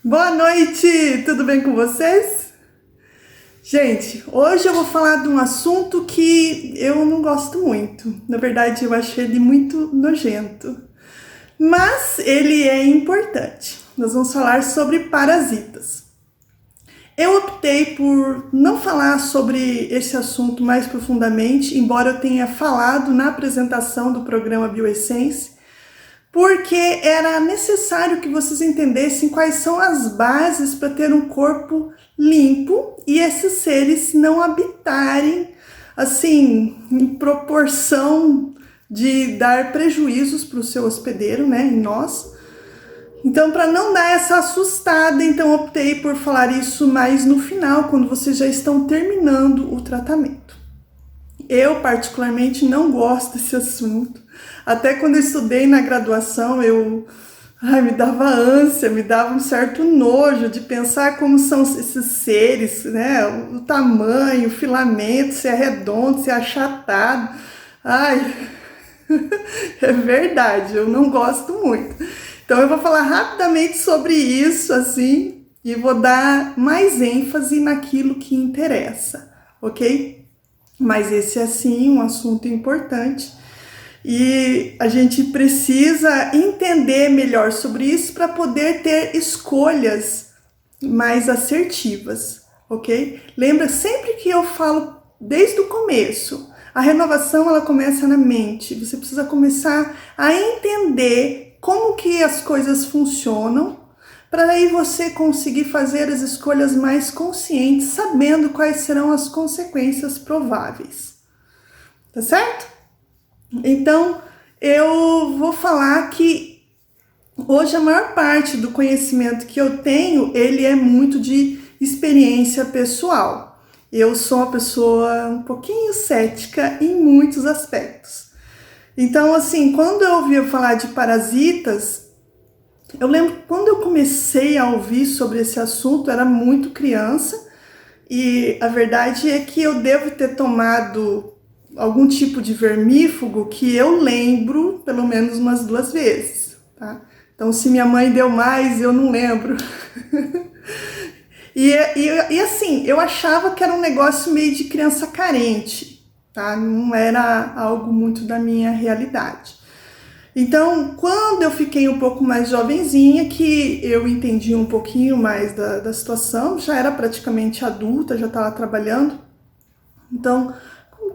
Boa noite, tudo bem com vocês? Gente, hoje eu vou falar de um assunto que eu não gosto muito. Na verdade, eu acho ele muito nojento, mas ele é importante. Nós vamos falar sobre parasitas. Eu optei por não falar sobre esse assunto mais profundamente, embora eu tenha falado na apresentação do programa Bioessence, porque era necessário que vocês entendessem quais são as bases para ter um corpo limpo e esses seres não habitarem assim em proporção de dar prejuízos para o seu hospedeiro, né, em nós. Então, para não dar essa assustada, então optei por falar isso mais no final, quando vocês já estão terminando o tratamento. Eu, particularmente, não gosto desse assunto. Até quando eu estudei na graduação, me dava ânsia, me dava um certo nojo de pensar como são esses seres, né? O tamanho, o filamento, se é redondo, se é achatado. Ai, é verdade, eu não gosto muito. Então eu vou falar rapidamente sobre isso, assim, e vou dar mais ênfase naquilo que interessa, ok? Mas esse é sim um assunto importante e a gente precisa entender melhor sobre isso para poder ter escolhas mais assertivas, ok? Lembra sempre que eu falo desde o começo, a renovação ela começa na mente. Você precisa começar a entender como que as coisas funcionam para aí você conseguir fazer as escolhas mais conscientes, sabendo quais serão as consequências prováveis. Tá certo? Então, eu vou falar que hoje a maior parte do conhecimento que eu tenho, ele é muito de experiência pessoal. Eu sou uma pessoa um pouquinho cética em muitos aspectos. Então, assim, quando eu ouvi falar de parasitas, eu lembro que quando eu comecei a ouvir sobre esse assunto, eu era muito criança e a verdade é que eu devo ter tomado algum tipo de vermífugo que eu lembro pelo menos umas 2 vezes, tá? Então, se minha mãe deu mais, eu não lembro. E assim, eu achava que era um negócio meio de criança carente, tá? Não era algo muito da minha realidade. Então, quando eu fiquei um pouco mais jovenzinha, que eu entendi um pouquinho mais da situação, já era praticamente adulta, já estava trabalhando. Então,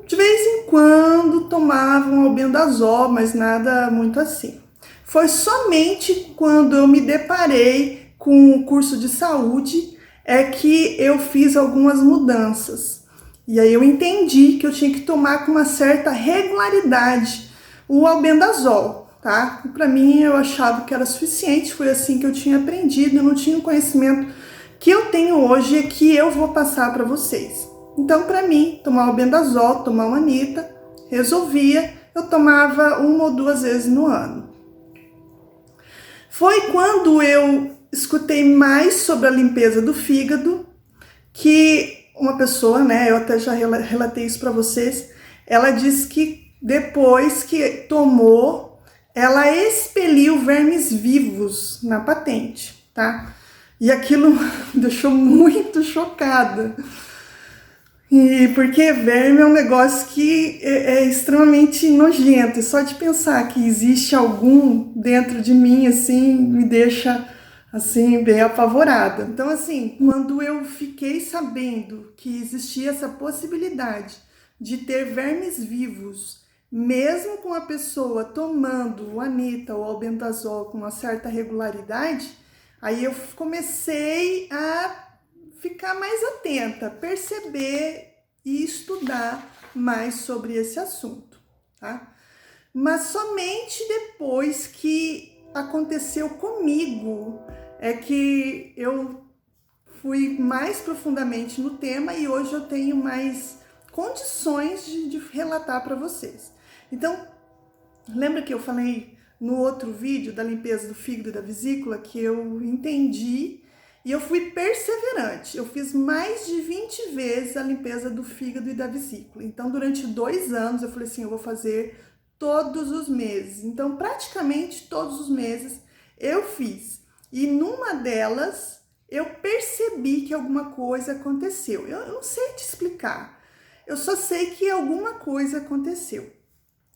de vez em quando tomava um albendazol, mas nada muito assim. Foi somente quando eu me deparei com o curso de saúde é que eu fiz algumas mudanças. E aí eu entendi que eu tinha que tomar com uma certa regularidade o albendazol, tá? Para mim eu achava que era suficiente, foi assim que eu tinha aprendido, eu não tinha o conhecimento que eu tenho hoje e que eu vou passar para vocês. Então, para mim, tomar o albendazol, tomar uma anita, resolvia, eu tomava 1 ou 2 vezes no ano. Foi quando eu escutei mais sobre a limpeza do fígado que uma pessoa, né, eu até já relatei isso para vocês, ela disse que depois que tomou, ela expeliu vermes vivos na patente, tá? E aquilo me deixou muito chocada. E porque verme é um negócio que é extremamente nojento. E só de pensar que existe algum dentro de mim, assim, me deixa, assim, bem apavorada. Então, assim, quando eu fiquei sabendo que existia essa possibilidade de ter vermes vivos, mesmo com a pessoa tomando o Anita ou albendazol com uma certa regularidade, aí eu comecei a ficar mais atenta, perceber e estudar mais sobre esse assunto, tá? Mas somente depois que aconteceu comigo é que eu fui mais profundamente no tema e hoje eu tenho mais condições de relatar para vocês. Então, lembra que eu falei no outro vídeo da limpeza do fígado e da vesícula que eu entendi e eu fui perseverante. Eu fiz mais de 20 vezes a limpeza do fígado e da vesícula. Então, durante 2 anos, eu falei assim, eu vou fazer todos os meses. Então, praticamente todos os meses eu fiz. E numa delas, eu percebi que alguma coisa aconteceu. Eu não sei te explicar, eu só sei que alguma coisa aconteceu.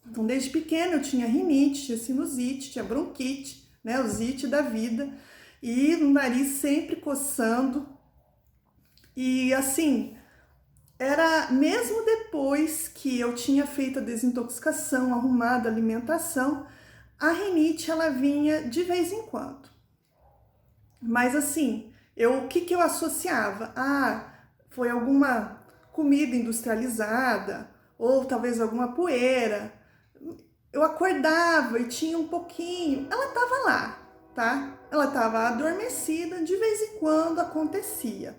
Então, desde pequena eu tinha rinite, tinha sinusite, tinha bronquite, né, o zite da vida, e o nariz sempre coçando. E assim, era mesmo depois que eu tinha feito a desintoxicação, arrumado a alimentação, a rinite ela vinha de vez em quando. Mas assim, o que eu associava? Foi alguma comida industrializada, ou talvez alguma poeira. Eu acordava e tinha um pouquinho, ela estava lá, tá? Ela estava adormecida, de vez em quando acontecia.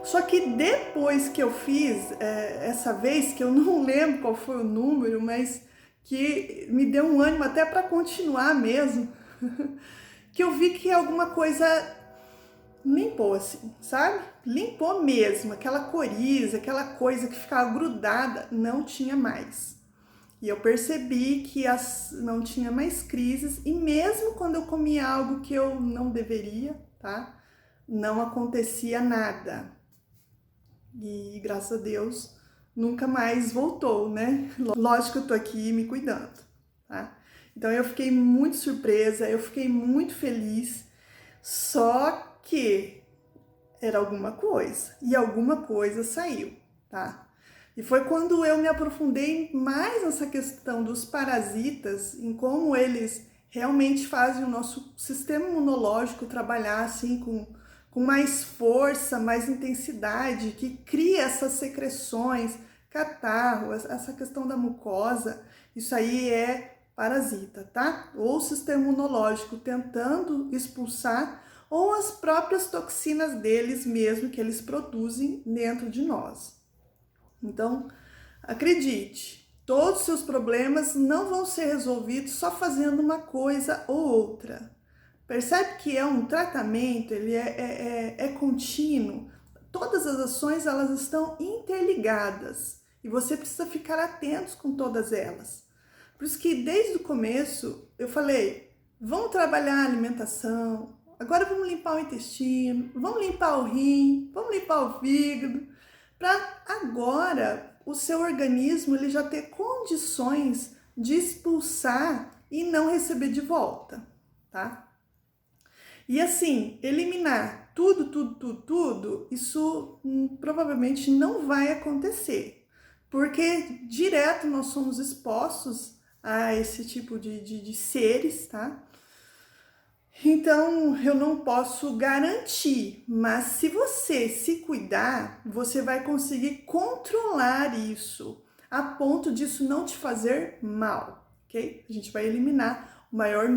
Só que depois que eu fiz, essa vez, que eu não lembro qual foi o número, mas que me deu um ânimo até para continuar mesmo, que eu vi que alguma coisa limpou assim, sabe? Limpou mesmo, aquela coriza, aquela coisa que ficava grudada, não tinha mais. E eu percebi que não tinha mais crises, e mesmo quando eu comia algo que eu não deveria, tá? Não acontecia nada. E graças a Deus nunca mais voltou, né? Lógico que eu tô aqui me cuidando, tá? Então eu fiquei muito surpresa, eu fiquei muito feliz, só que era alguma coisa, e alguma coisa saiu, tá? E foi quando eu me aprofundei mais nessa questão dos parasitas, em como eles realmente fazem o nosso sistema imunológico trabalhar assim com mais força, mais intensidade, que cria essas secreções, catarro, essa questão da mucosa, isso aí é parasita, tá? Ou o sistema imunológico tentando expulsar, ou as próprias toxinas deles mesmo que eles produzem dentro de nós. Então, acredite, todos os seus problemas não vão ser resolvidos só fazendo uma coisa ou outra. Percebe que é um tratamento, ele é contínuo. Todas as ações elas estão interligadas e você precisa ficar atento com todas elas. Por isso que desde o começo eu falei, vamos trabalhar a alimentação, agora vamos limpar o intestino, vamos limpar o rim, vamos limpar o fígado, para agora o seu organismo ele já ter condições de expulsar e não receber de volta, tá? E assim, eliminar tudo, isso provavelmente não vai acontecer, porque direto nós somos expostos a esse tipo de seres, tá? Então eu não posso garantir, mas se você se cuidar, você vai conseguir controlar isso a ponto disso não te fazer mal, ok? A gente vai eliminar o maior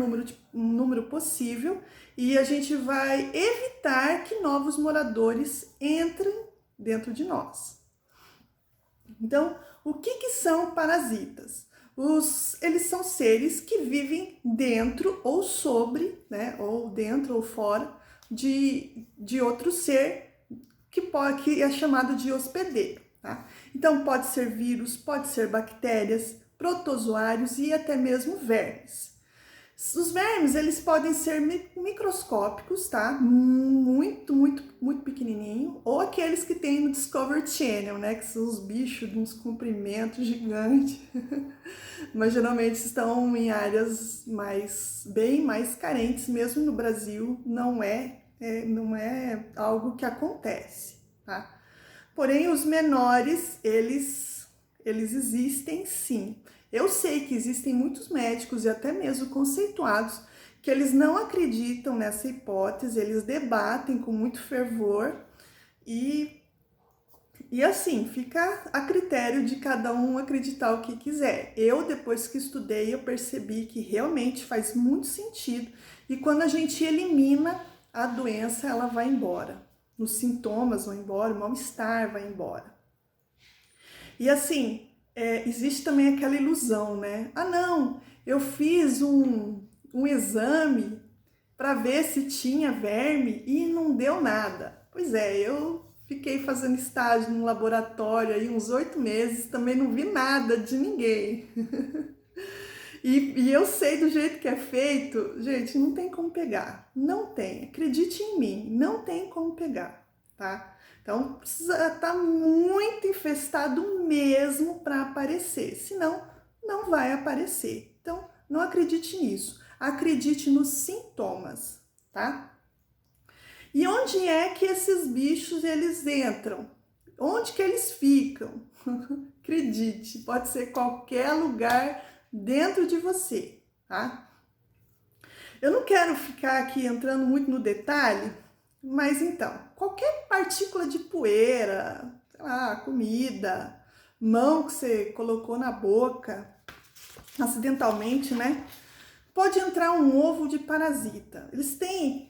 número possível e a gente vai evitar que novos moradores entrem dentro de nós. Então, o que são parasitas? Eles são seres que vivem dentro ou sobre, né, ou dentro ou fora de outro ser que é chamado de hospedeiro. Tá? Então, pode ser vírus, pode ser bactérias, protozoários e até mesmo vermes. Os vermes, eles podem ser microscópicos, tá? Muito pequenininho, ou aqueles que tem no Discovery Channel, né? Que são os bichos de uns comprimentos gigantes. Mas geralmente estão em áreas bem mais carentes, mesmo no Brasil, não é algo que acontece, tá? Porém, os menores, eles existem sim. Eu sei que existem muitos médicos e até mesmo conceituados que eles não acreditam nessa hipótese, eles debatem com muito fervor e assim, fica a critério de cada um acreditar o que quiser. Eu, depois que estudei, eu percebi que realmente faz muito sentido e quando a gente elimina a doença, ela vai embora. Os sintomas vão embora, o mal-estar vai embora. E assim, existe também aquela ilusão, né? Ah, não, eu fiz um exame para ver se tinha verme e não deu nada. Pois é, eu fiquei fazendo estágio num laboratório aí uns 8 meses, também não vi nada de ninguém. E eu sei do jeito que é feito, gente, não tem como pegar. Não tem. Acredite em mim, não tem como pegar, tá? Então precisa estar muito infestado mesmo para aparecer, senão não vai aparecer. Então não acredite nisso. Acredite nos sintomas, tá? E onde é que esses bichos eles entram? Onde que eles ficam? Acredite, pode ser qualquer lugar dentro de você, tá? Eu não quero ficar aqui entrando muito no detalhe, mas então, qualquer partícula de poeira, sei lá, comida, mão que você colocou na boca, acidentalmente, né? Pode entrar um ovo de parasita.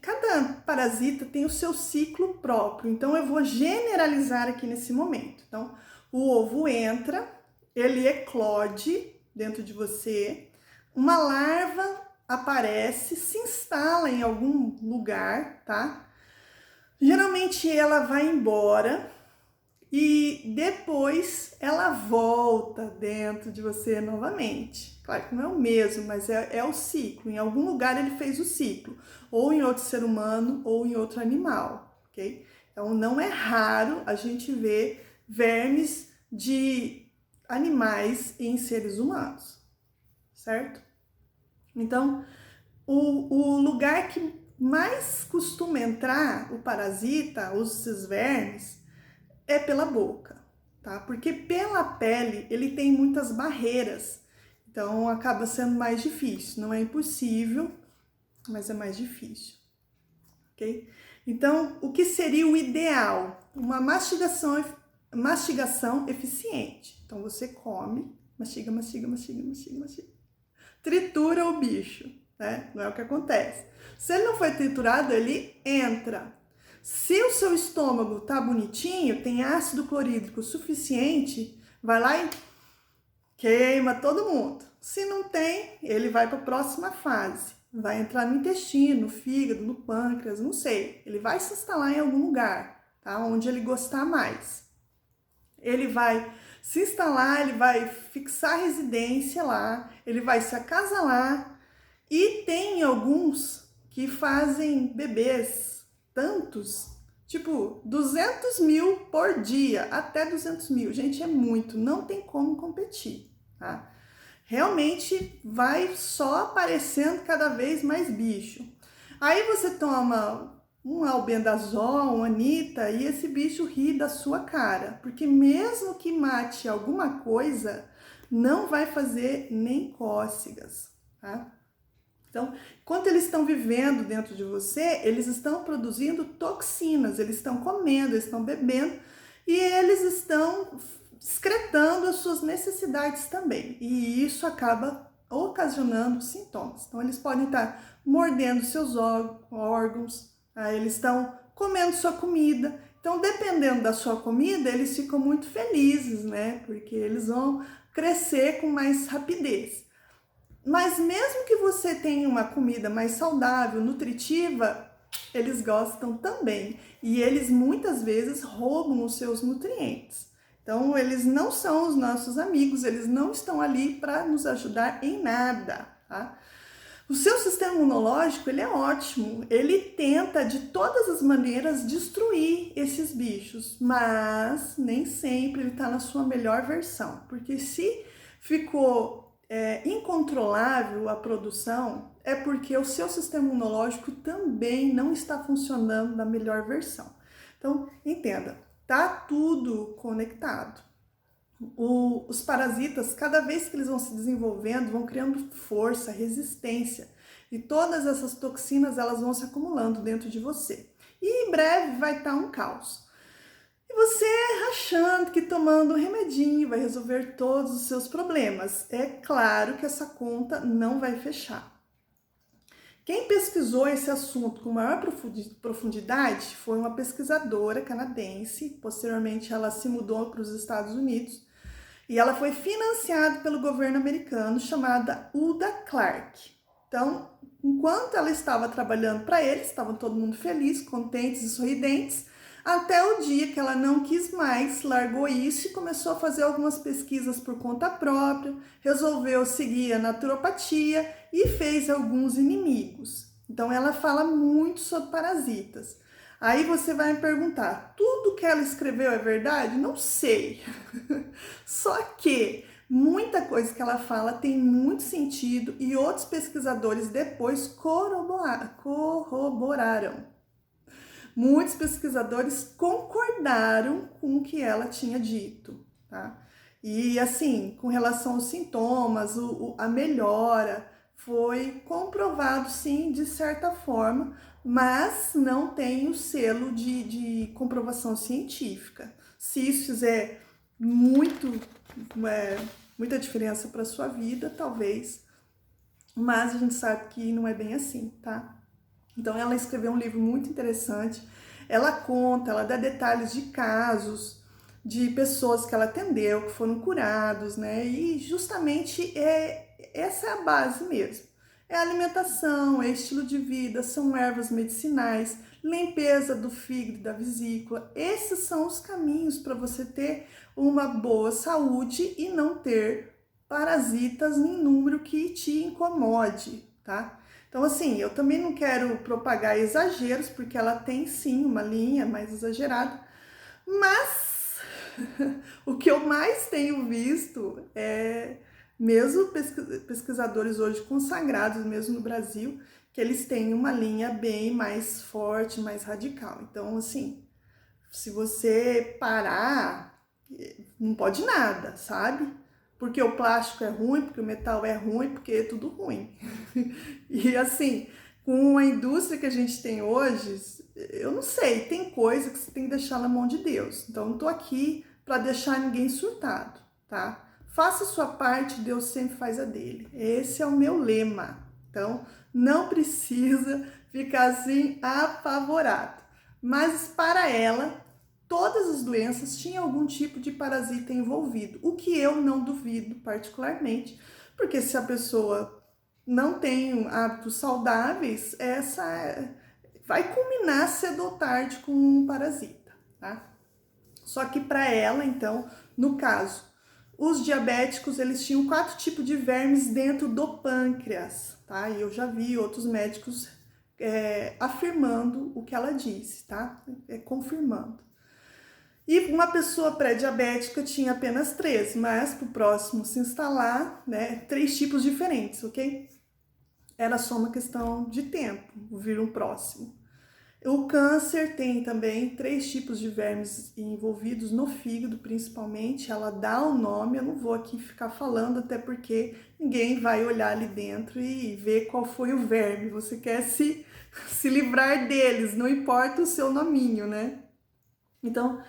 Cada parasita tem o seu ciclo próprio, então eu vou generalizar aqui nesse momento. Então, o ovo entra, ele eclode dentro de você, uma larva aparece, se instala em algum lugar, tá? Geralmente ela vai embora e depois ela volta dentro de você novamente. Claro que não é o mesmo, mas é o ciclo. Em algum lugar ele fez o ciclo, ou em outro ser humano ou em outro animal, ok? Então não é raro a gente ver vermes de animais em seres humanos, certo? Então, o lugar que mais costuma entrar o parasita, esses vermes, é pela boca, tá? Porque pela pele ele tem muitas barreiras, então acaba sendo mais difícil. Não é impossível, mas é mais difícil, ok? Então, o que seria o ideal? Uma mastigação eficiente. Então, você come, mastiga, mastiga, mastiga, mastiga, mastiga. Tritura o bicho, né? Não é o que acontece. Se ele não foi triturado, ele entra. Se o seu estômago tá bonitinho, tem ácido clorídrico suficiente, vai lá e queima todo mundo. Se não tem, ele vai para a próxima fase. Vai entrar no intestino, no fígado, no pâncreas, não sei. Ele vai se instalar em algum lugar, tá? Onde ele gostar mais. Ele vai se instalar, ele vai fixar residência lá, ele vai se acasalar. E tem alguns que fazem bebês, tantos, tipo 200 mil por dia, até 200 mil. Gente, é muito, não tem como competir, tá? Realmente vai só aparecendo cada vez mais bicho. Aí você toma um albendazol, um anita, e esse bicho ri da sua cara, porque mesmo que mate alguma coisa, não vai fazer nem cócegas, tá? Então, enquanto eles estão vivendo dentro de você, eles estão produzindo toxinas, eles estão comendo, eles estão bebendo e eles estão excretando as suas necessidades também. E isso acaba ocasionando sintomas. Então, eles podem estar mordendo seus órgãos, eles estão comendo sua comida. Então, dependendo da sua comida, eles ficam muito felizes, né? Porque eles vão crescer com mais rapidez. Mas mesmo que você tenha uma comida mais saudável, nutritiva, eles gostam também. E eles muitas vezes roubam os seus nutrientes. Então, eles não são os nossos amigos, eles não estão ali para nos ajudar em nada, tá? O seu sistema imunológico, ele é ótimo. Ele tenta de todas as maneiras destruir esses bichos, mas nem sempre ele está na sua melhor versão. Porque se ficou incontrolável a produção, é porque o seu sistema imunológico também não está funcionando na melhor versão. Então, entenda, tá tudo conectado. Os parasitas, cada vez que eles vão se desenvolvendo, vão criando força, resistência, e todas essas toxinas elas vão se acumulando dentro de você. E em breve vai estar um caos. E você achando que tomando um remedinho vai resolver todos os seus problemas. É claro que essa conta não vai fechar. Quem pesquisou esse assunto com maior profundidade foi uma pesquisadora canadense. Posteriormente, ela se mudou para os Estados Unidos e ela foi financiada pelo governo americano, chamada Uda Clark. Então, enquanto ela estava trabalhando para eles, estavam todo mundo feliz, contentes e sorridentes. Até o dia que ela não quis mais, largou isso e começou a fazer algumas pesquisas por conta própria, resolveu seguir a naturopatia e fez alguns inimigos. Então ela fala muito sobre parasitas. Aí você vai me perguntar, tudo que ela escreveu é verdade? Não sei. Só que muita coisa que ela fala tem muito sentido e outros pesquisadores depois corroboraram. Muitos pesquisadores concordaram com o que ela tinha dito, tá? E assim, com relação aos sintomas, a melhora foi comprovado sim, de certa forma, mas não tem o selo de comprovação científica. Se isso fizer muito, muita diferença para a sua vida, talvez, mas a gente sabe que não é bem assim, tá? Então ela escreveu um livro muito interessante. Ela conta, ela dá detalhes de casos de pessoas que ela atendeu, que foram curados, né? E justamente essa é a base mesmo. É alimentação, é estilo de vida, são ervas medicinais, limpeza do fígado, da vesícula. Esses são os caminhos para você ter uma boa saúde e não ter parasitas em número que te incomode, tá? Então, assim, eu também não quero propagar exageros, porque ela tem sim uma linha mais exagerada, mas o que eu mais tenho visto é mesmo pesquisadores hoje consagrados, mesmo no Brasil, que eles têm uma linha bem mais forte, mais radical. Então, assim, se você parar, não pode nada, sabe? Porque o plástico é ruim, porque o metal é ruim, porque é tudo ruim. E assim, com a indústria que a gente tem hoje, eu não sei, tem coisa que você tem que deixar na mão de Deus. Então, não tô aqui para deixar ninguém surtado, tá? Faça a sua parte, Deus sempre faz a dele. Esse é o meu lema. Então, não precisa ficar assim apavorado. Mas para ela, todas as doenças tinham algum tipo de parasita envolvido, o que eu não duvido particularmente, porque se a pessoa não tem hábitos saudáveis, vai culminar cedo ou tarde com um parasita, tá? Só que para ela, então, no caso, os diabéticos, eles tinham 4 tipos de vermes dentro do pâncreas, tá? E eu já vi outros médicos afirmando o que ela disse, tá? Confirmando. E uma pessoa pré-diabética tinha apenas 3, mas para o próximo se instalar, né, 3 tipos diferentes, ok? Era só uma questão de tempo, vir um próximo. O câncer tem também 3 tipos de vermes envolvidos no fígado, principalmente. Ela dá o nome, eu não vou aqui ficar falando, até porque ninguém vai olhar ali dentro e ver qual foi o verme. Você quer se livrar deles, não importa o seu nominho, né? Então,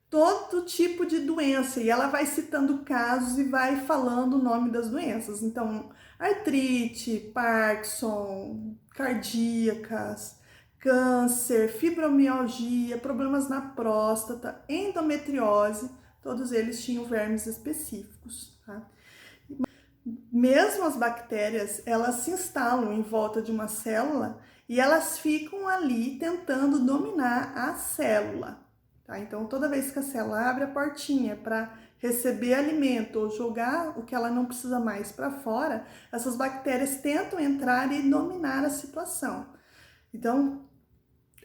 todo tipo de doença, e ela vai citando casos e vai falando o nome das doenças. Então, artrite, Parkinson, cardíacas, câncer, fibromialgia, problemas na próstata, endometriose, todos eles tinham vermes específicos, tá? Mesmo as bactérias, elas se instalam em volta de uma célula e elas ficam ali tentando dominar a célula. Tá? Então, toda vez que a célula abre a portinha para receber alimento ou jogar o que ela não precisa mais para fora, essas bactérias tentam entrar e dominar a situação. Então,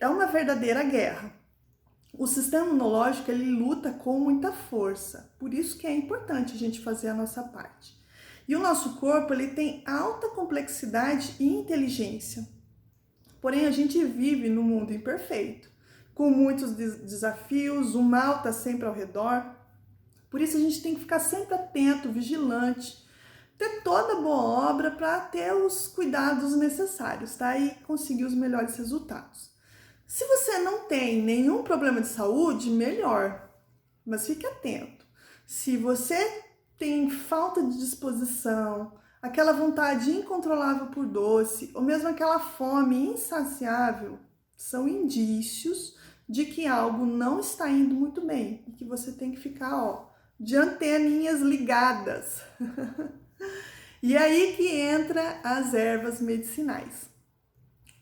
é uma verdadeira guerra. O sistema imunológico, ele luta com muita força, por isso que é importante a gente fazer a nossa parte. E o nosso corpo, ele tem alta complexidade e inteligência. Porém, a gente vive num mundo imperfeito, com muitos desafios, o mal está sempre ao redor. Por isso a gente tem que ficar sempre atento, vigilante, ter toda boa obra para ter os cuidados necessários, tá? E conseguir os melhores resultados. Se você não tem nenhum problema de saúde, melhor, mas fique atento. Se você tem falta de disposição, aquela vontade incontrolável por doce, ou mesmo aquela fome insaciável, são indícios de que algo não está indo muito bem e que você tem que ficar, de anteninhas ligadas. E aí que entra as ervas medicinais.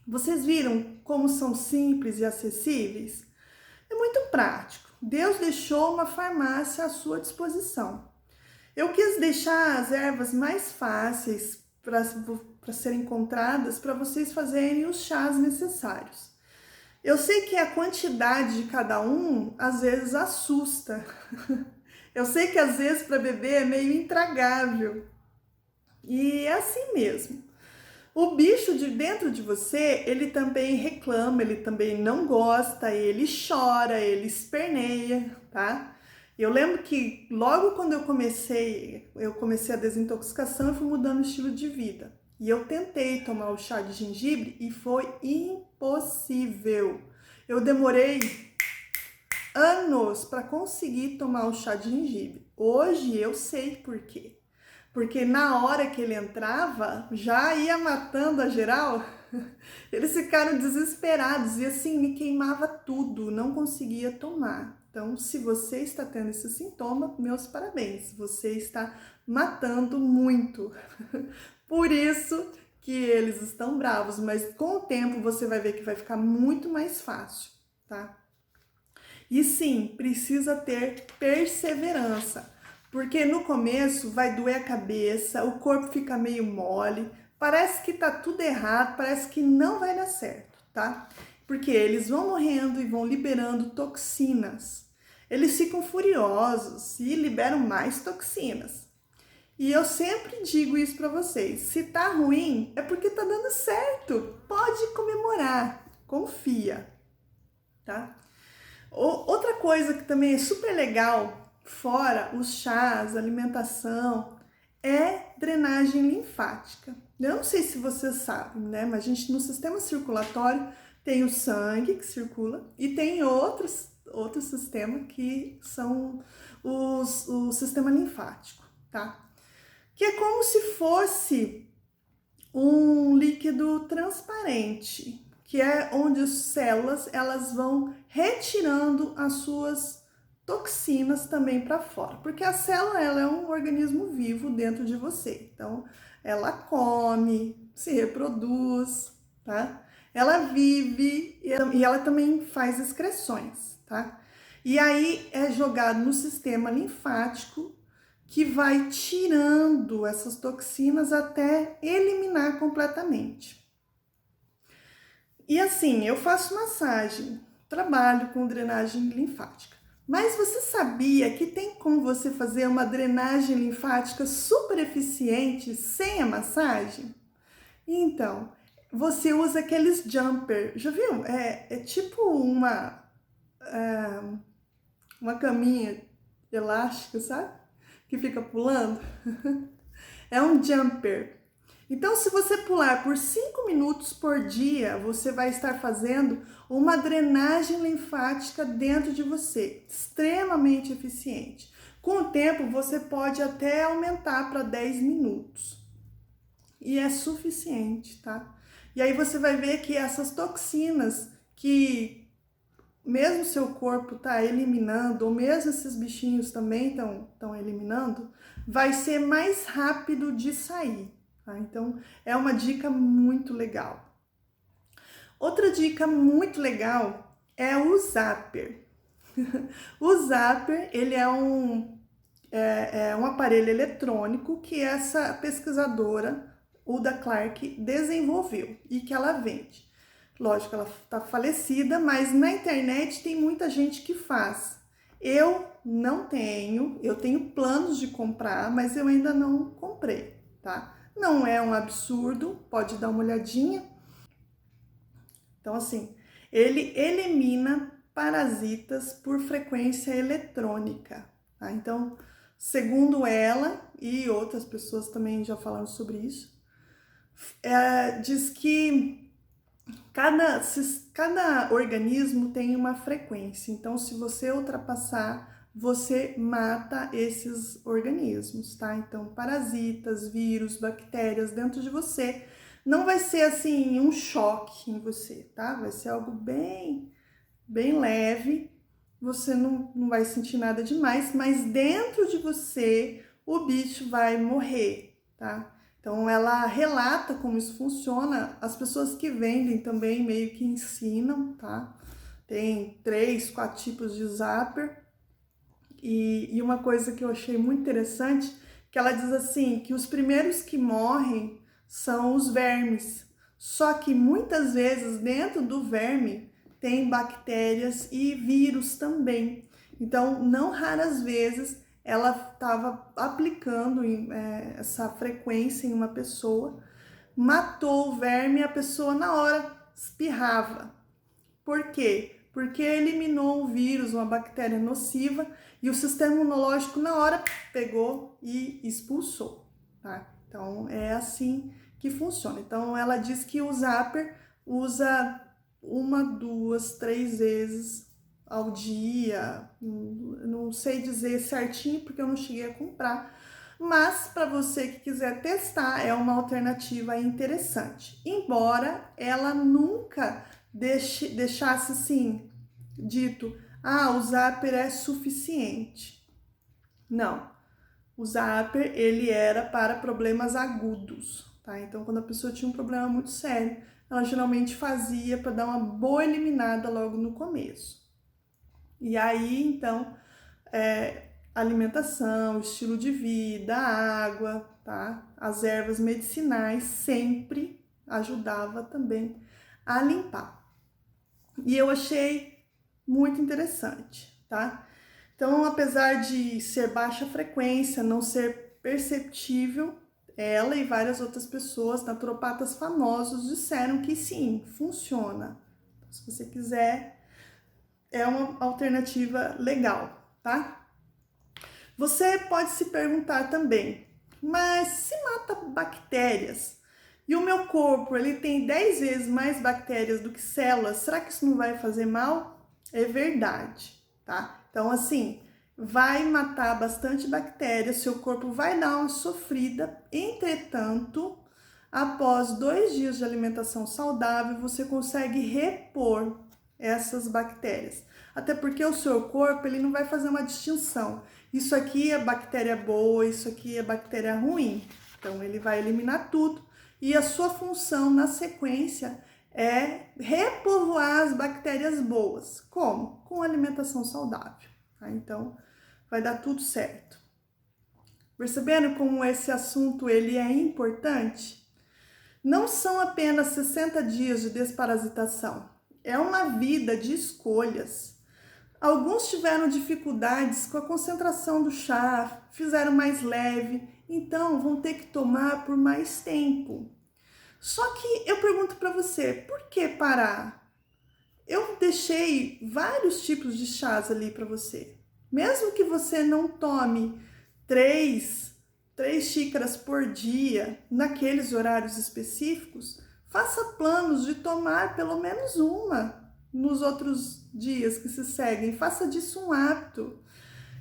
Vocês viram como são simples e acessíveis? É muito prático. Deus deixou uma farmácia à sua disposição. Eu quis deixar as ervas mais fáceis para serem encontradas para vocês fazerem os chás necessários. Eu sei que a quantidade de cada um às vezes assusta. Eu sei que às vezes para beber é meio intragável. E é assim mesmo. O bicho de dentro de você, ele também reclama, ele também não gosta, ele chora, ele esperneia, tá? Eu lembro que logo quando eu comecei a desintoxicação, eu fui mudando o estilo de vida. E eu tentei tomar o chá de gengibre e foi impossível. Eu demorei anos para conseguir tomar o chá de gengibre. Hoje eu sei por quê. Porque na hora que ele entrava, já ia matando a geral. Eles ficaram desesperados e assim me queimava tudo, não conseguia tomar. Então, se você está tendo esse sintoma, meus parabéns, você está matando muito. Por isso que eles estão bravos, mas com o tempo você vai ver que vai ficar muito mais fácil, tá? E sim, precisa ter perseverança, porque no começo vai doer a cabeça, o corpo fica meio mole, parece que tá tudo errado, parece que não vai dar certo, tá? Porque eles vão morrendo e vão liberando toxinas. Eles ficam furiosos e liberam mais toxinas. E eu sempre digo isso para vocês, se tá ruim é porque tá dando certo. Pode comemorar, confia, tá? Outra coisa que também é super legal, fora os chás, alimentação, é drenagem linfática. Eu não sei se vocês sabem, né? Mas a gente no sistema circulatório tem o sangue que circula e tem outro sistema que são o sistema linfático, tá? Que é como se fosse um líquido transparente, que é onde as células elas vão retirando as suas toxinas também para fora, porque a célula ela é um organismo vivo dentro de você, então ela come, se reproduz, tá? Ela vive e ela também faz excreções, tá? E aí é jogado no sistema linfático que vai tirando essas toxinas até eliminar completamente. E assim, eu faço massagem, trabalho com drenagem linfática. Mas você sabia que tem como você fazer uma drenagem linfática super eficiente sem a massagem? Então, você usa aqueles jumper, já viu? É tipo uma caminha elástica, sabe? Que fica pulando. É um jumper. Então, se você pular por 5 minutos por dia, você vai estar fazendo uma drenagem linfática dentro de você, extremamente eficiente. Com o tempo, você pode até aumentar para 10 minutos. E é suficiente, tá? E aí você vai ver que essas toxinas que mesmo seu corpo tá eliminando, ou mesmo esses bichinhos também estão eliminando, vai ser mais rápido de sair, tá? Então, é uma dica muito legal. Outra dica muito legal é o Zapper. O Zapper, ele é um aparelho eletrônico que essa pesquisadora, Uda Clark, desenvolveu e que ela vende. Lógico, ela está falecida, mas na internet tem muita gente que faz. Eu não tenho, eu tenho planos de comprar, mas eu ainda não comprei, tá? Não é um absurdo, pode dar uma olhadinha. Então, assim, ele elimina parasitas por frequência eletrônica, tá? Então, segundo ela, e outras pessoas também já falaram sobre isso, diz que cada organismo tem uma frequência, então se você ultrapassar, você mata esses organismos, tá? Então, parasitas, vírus, bactérias dentro de você, não vai ser assim um choque em você, tá? Vai ser algo bem leve, você não vai sentir nada demais, mas dentro de você o bicho vai morrer, tá? Então ela relata como isso funciona, as pessoas que vendem também meio que ensinam, tá? Tem 3, 4 tipos de Zapper. E uma coisa que eu achei muito interessante, que ela diz assim, que os primeiros que morrem são os vermes. Só que muitas vezes dentro do verme tem bactérias e vírus também. Então, não raras vezes ela estava aplicando essa frequência em uma pessoa, matou o verme e a pessoa na hora espirrava. Por quê? Porque eliminou um vírus, uma bactéria nociva, e o sistema imunológico na hora pegou e expulsou, tá? Então é assim que funciona. Então ela diz que o Zapper usa 1, 2, 3 vezes ao dia. Não sei dizer certinho porque eu não cheguei a comprar. Mas para você que quiser testar, é uma alternativa interessante. Embora ela nunca deixasse assim, dito, o Zapper é suficiente. Não, o Zapper, ele era para problemas agudos, tá? Então, quando a pessoa tinha um problema muito sério, ela geralmente fazia para dar uma boa eliminada logo no começo. E aí, então, alimentação, estilo de vida, água, tá? As ervas medicinais sempre ajudava também a limpar. E eu achei muito interessante, tá? Então, apesar de ser baixa frequência, não ser perceptível, ela e várias outras pessoas, naturopatas famosos, disseram que sim, funciona. Então, se você quiser, é uma alternativa legal, tá? Você pode se perguntar também, mas se mata bactérias e o meu corpo ele tem 10 vezes mais bactérias do que células, será que isso não vai fazer mal? É verdade, tá? Então, assim, vai matar bastante bactérias, seu corpo vai dar uma sofrida, entretanto, após 2 dias de alimentação saudável, você consegue repor essas bactérias. Até porque o seu corpo ele não vai fazer uma distinção. Isso aqui é bactéria boa, isso aqui é bactéria ruim. Então ele vai eliminar tudo e a sua função na sequência é repovoar as bactérias boas. Como? Com alimentação saudável. Tá? Então vai dar tudo certo. Percebendo como esse assunto ele é importante? Não são apenas 60 dias de desparasitação. É uma vida de escolhas. Alguns tiveram dificuldades com a concentração do chá, fizeram mais leve, então vão ter que tomar por mais tempo. Só que eu pergunto para você, por que parar? Eu deixei vários tipos de chás ali para você. Mesmo que você não tome 3 xícaras por dia naqueles horários específicos, faça planos de tomar pelo menos uma nos outros dias que se seguem. Faça disso um hábito.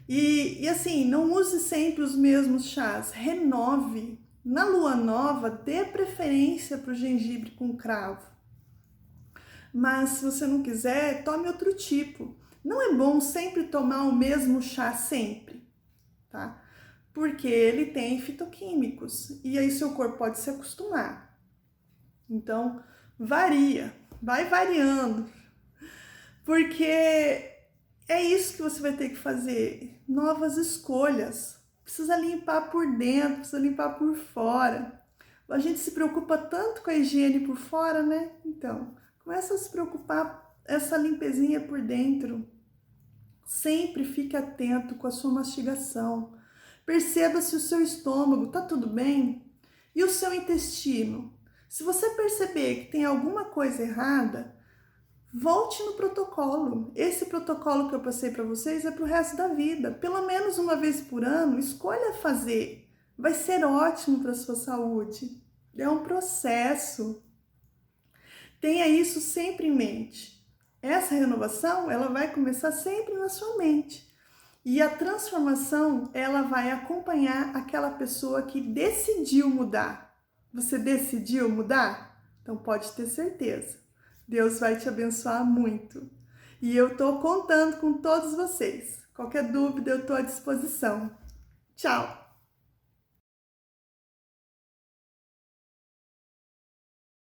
E assim, não use sempre os mesmos chás. Renove. Na lua nova, dê preferência para o gengibre com cravo. Mas se você não quiser, tome outro tipo. Não é bom sempre tomar o mesmo chá sempre, tá? Porque ele tem fitoquímicos e aí seu corpo pode se acostumar. Então, varia, vai variando, porque é isso que você vai ter que fazer, novas escolhas. Precisa limpar por dentro, precisa limpar por fora. A gente se preocupa tanto com a higiene por fora, né? Então, começa a se preocupar essa limpezinha por dentro. Sempre fique atento com a sua mastigação. Perceba se o seu estômago está tudo bem e o seu intestino. Se você perceber que tem alguma coisa errada, volte no protocolo. Esse protocolo que eu passei para vocês é para o resto da vida. Pelo menos uma vez por ano, escolha fazer. Vai ser ótimo para a sua saúde. É um processo. Tenha isso sempre em mente. Essa renovação, ela vai começar sempre na sua mente. E a transformação, ela vai acompanhar aquela pessoa que decidiu mudar. Você decidiu mudar? Então pode ter certeza. Deus vai te abençoar muito. E eu estou contando com todos vocês. Qualquer dúvida, eu estou à disposição. Tchau!